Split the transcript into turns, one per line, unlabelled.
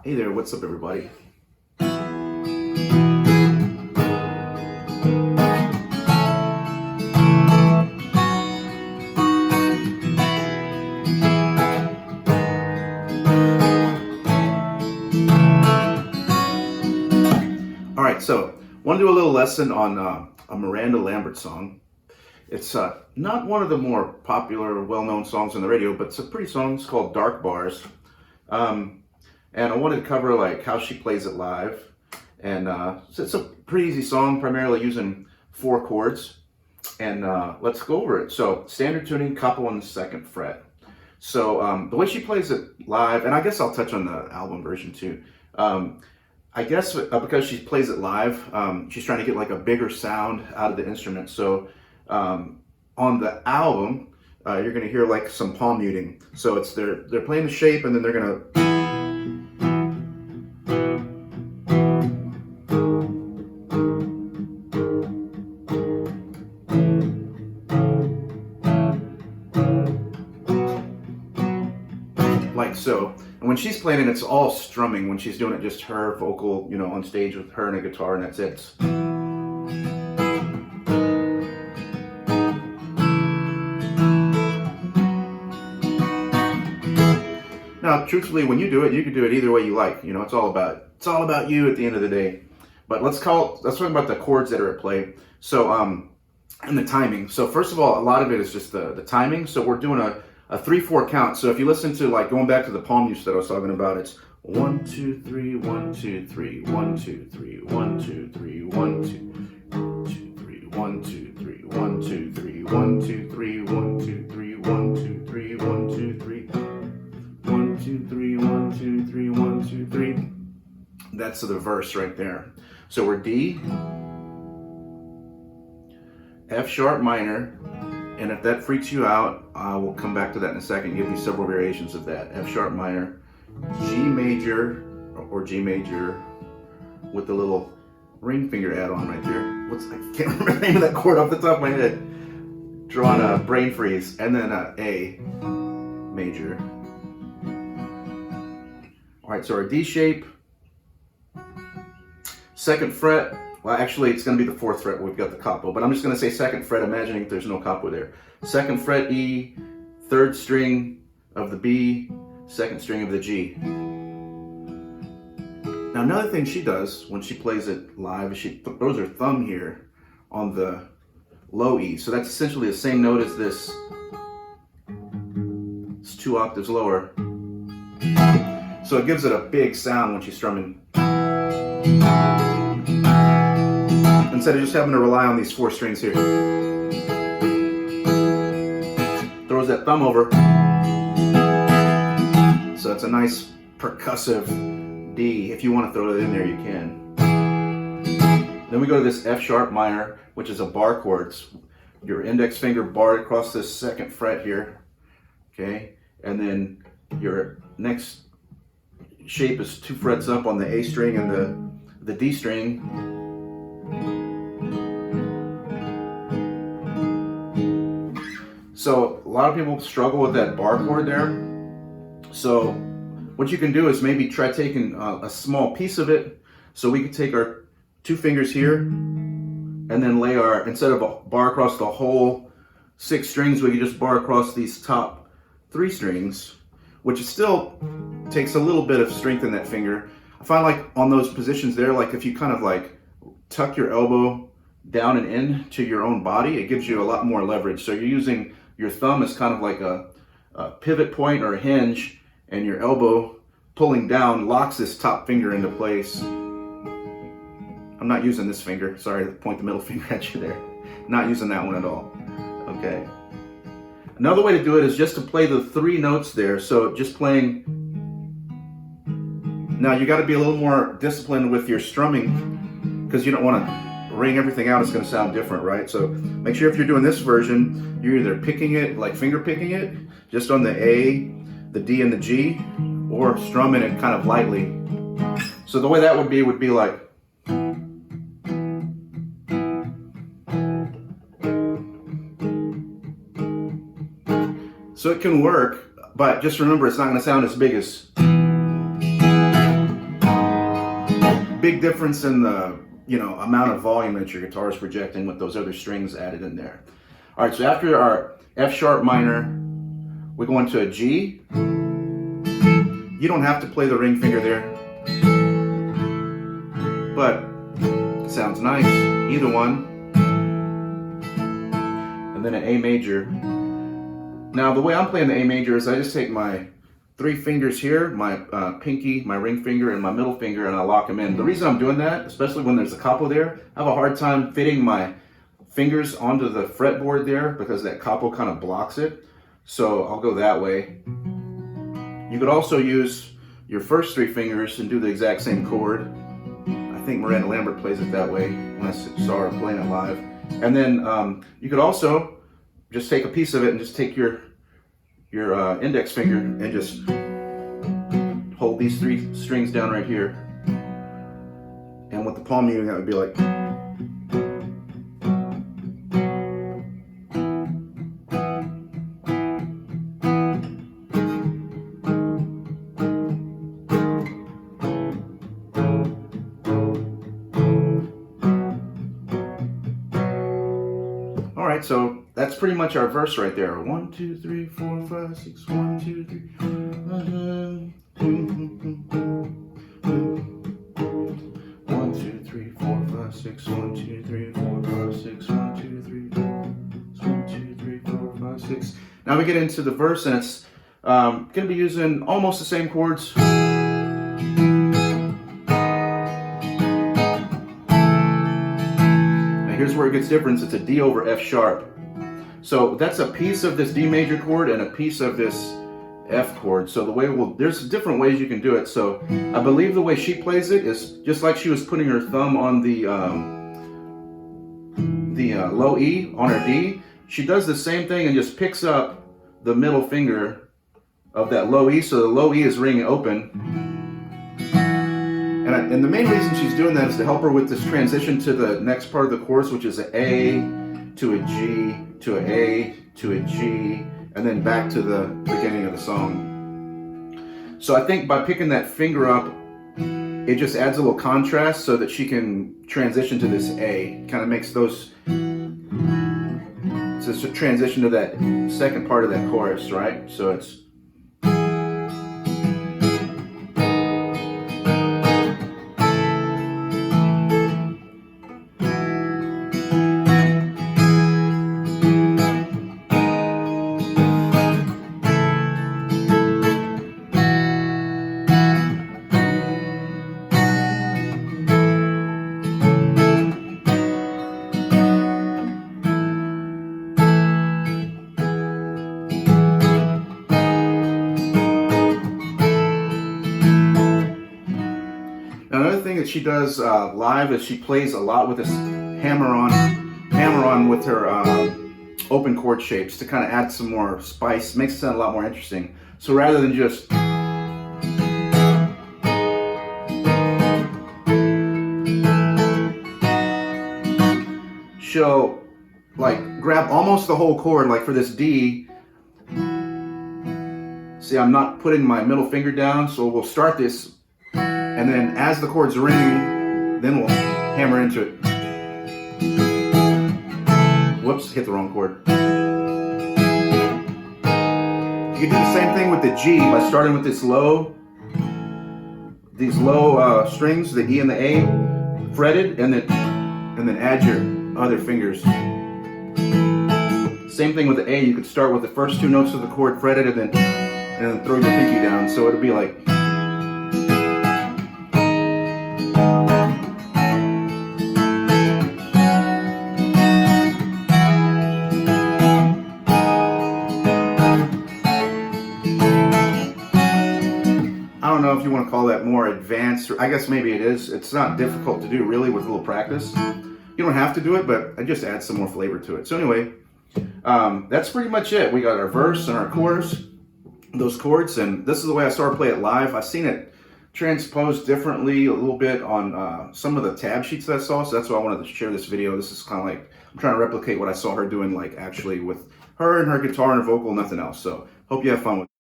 Hey there, what's up everybody? Alright, so I want to do a little lesson on a Miranda Lambert song. It's not one of the more popular, well-known songs on the radio, but it's a pretty song. It's called Dark Bars. And I wanted to cover like how she plays it live. And so it's a pretty easy song, primarily using 4 chords. And let's go over it. So standard tuning, capo on the 2nd fret. So the way she plays it live, and I guess I'll touch on the album version too. I guess because she plays it live, she's trying to get like a bigger sound out of the instrument. So on the album, you're gonna hear like some palm muting. So it's they're playing the shape, and then they're gonna like so. And when she's playing it, it's all strumming. When she's doing it, just her vocal, you know, on stage with her and a guitar, and that's it. Now, truthfully, when you do it, you can do it either way you like. You know, it's all about you at the end of the day. But let's talk about the chords that are at play. So, and the timing. So first of all, a lot of it is just the timing. So we're doing a 3/4 count. So if you listen to like going back to the palm use that I was talking about, it's 1 2 3 1 2 3 1 2 3 1 2 3 1 2 3 1 2 3 1 2 3 1 2 3 1 2 3 1 2 3 1 2 3 1 2 3 1 2 3 1 2 3. That's the verse right there. So we're D, F sharp minor. And if that freaks you out, we'll come back to that in a second, give you several variations of that. F sharp minor, G major, or G major with the little ring finger add-on right there. I can't remember the name of that chord off the top of my head. Drawing a brain freeze. And then A major. All right, so our D shape, 2nd fret. Well, actually, it's going to be the 4th fret. We've got the capo, but I'm just going to say 2nd fret, imagining there's no capo there. 2nd fret E, 3rd string of the B, 2nd string of the G. Now, another thing she does when she plays it live is she throws her thumb here on the low E. So that's essentially the same note as this. It's 2 octaves lower. So it gives it a big sound when she's strumming. Instead of just having to rely on these 4 strings here. Throws that thumb over. So it's a nice percussive D. If you want to throw it in there, you can. Then we go to this F sharp minor, which is a bar chord. It's your index finger barred across this 2nd fret here. Okay? And then your next shape is 2 frets up on the A string and the D string. So a lot of people struggle with that bar chord there. So what you can do is maybe try taking a small piece of it. So we could take our 2 fingers here and then lay instead of a bar across the whole 6 strings, we could just bar across these top 3 strings, which still takes a little bit of strength in that finger. I find like on those positions there, like if you kind of like tuck your elbow down and in to your own body, it gives you a lot more leverage. So you're using your thumb as kind of like a pivot point or a hinge, and your elbow pulling down locks this top finger into place. I'm not using this finger. Sorry to point the middle finger at you there. Not using that one at all. Okay. Another way to do it is just to play the 3 notes there. So just playing. Now you got to be a little more disciplined with your strumming because you don't want to ring everything out. It's going to sound different, right? So make sure if you're doing this version, you're either picking it, like finger picking it, just on the A, the D, and the G, or strumming it kind of lightly. So the way that would be like. So it can work, but just remember it's not going to sound as big as. big difference in the, you know, amount of volume that your guitar is projecting with those other strings added in there. All right, so after our F sharp minor, we go into a G. You don't have to play the ring finger there, but it sounds nice, either one. And then an A major. Now the way I'm playing the A major is I just take my 3 fingers here, my pinky, my ring finger, and my middle finger, and I lock them in. The reason I'm doing that, especially when there's a capo there, I have a hard time fitting my fingers onto the fretboard there because that capo kind of blocks it. So I'll go that way. You could also use your first 3 fingers and do the exact same chord. I think Miranda Lambert plays it that way when I saw her playing it live. And then you could also just take a piece of it and just take your index finger and just hold these 3 strings down right here. And with the palm muting, that would be like. All right, so that's pretty much our verse right there. 1, 2, 3, 4, 5, 6. 1, 2, 3. 1, 2, 3, 4, 5, 6. 1, 2, 3, 4, 5, 6. 1, 2, 3, 4. 1, 2, 3, 4, 5, 6. Now we get into the verse, and it's going to be using almost the same chords. Here's where it gets different. It's a D over F sharp. So that's a piece of this D major chord and a piece of this F chord. So the way there's different ways you can do it. So I believe the way she plays it is just like she was putting her thumb on the low E on her D. She does the same thing and just picks up the middle finger of that low E. So the low E is ringing open. And the main reason she's doing that is to help her with this transition to the next part of the chorus, which is an A to a G to an A to a G, and then back to the beginning of the song. So I think by picking that finger up, it just adds a little contrast so that she can transition to this A. Kind of makes those, it's just a transition to that second part of that chorus, right? So it's. Another thing that she does live is she plays a lot with this hammer on with her open chord shapes to kind of add some more spice, makes it sound a lot more interesting. So rather than just she'll like grab almost the whole chord, like for this D. See, I'm not putting my middle finger down, so we'll start this. And then as the chord's ringing, then we'll hammer into it. Whoops, hit the wrong chord. You can do the same thing with the G by starting with these low strings, the E and the A, fretted, and then add your other fingers. Same thing with the A. You could start with the first 2 notes of the chord fretted, and then throw your pinky down. So it'll be like. I don't know if you want to call that more advanced, or I guess maybe it is. It's not difficult to do really with a little practice. You don't have to do it, but I just add some more flavor to it. So anyway, that's pretty much it. We got our verse and our chorus, those chords, and this is the way I started to play it live. I've seen it transposed differently a little bit on some of the tab sheets that I saw, so that's why I wanted to share this video. This is kind of like, I'm trying to replicate what I saw her doing, like actually with her and her guitar and her vocal, nothing else. So hope you have fun with it.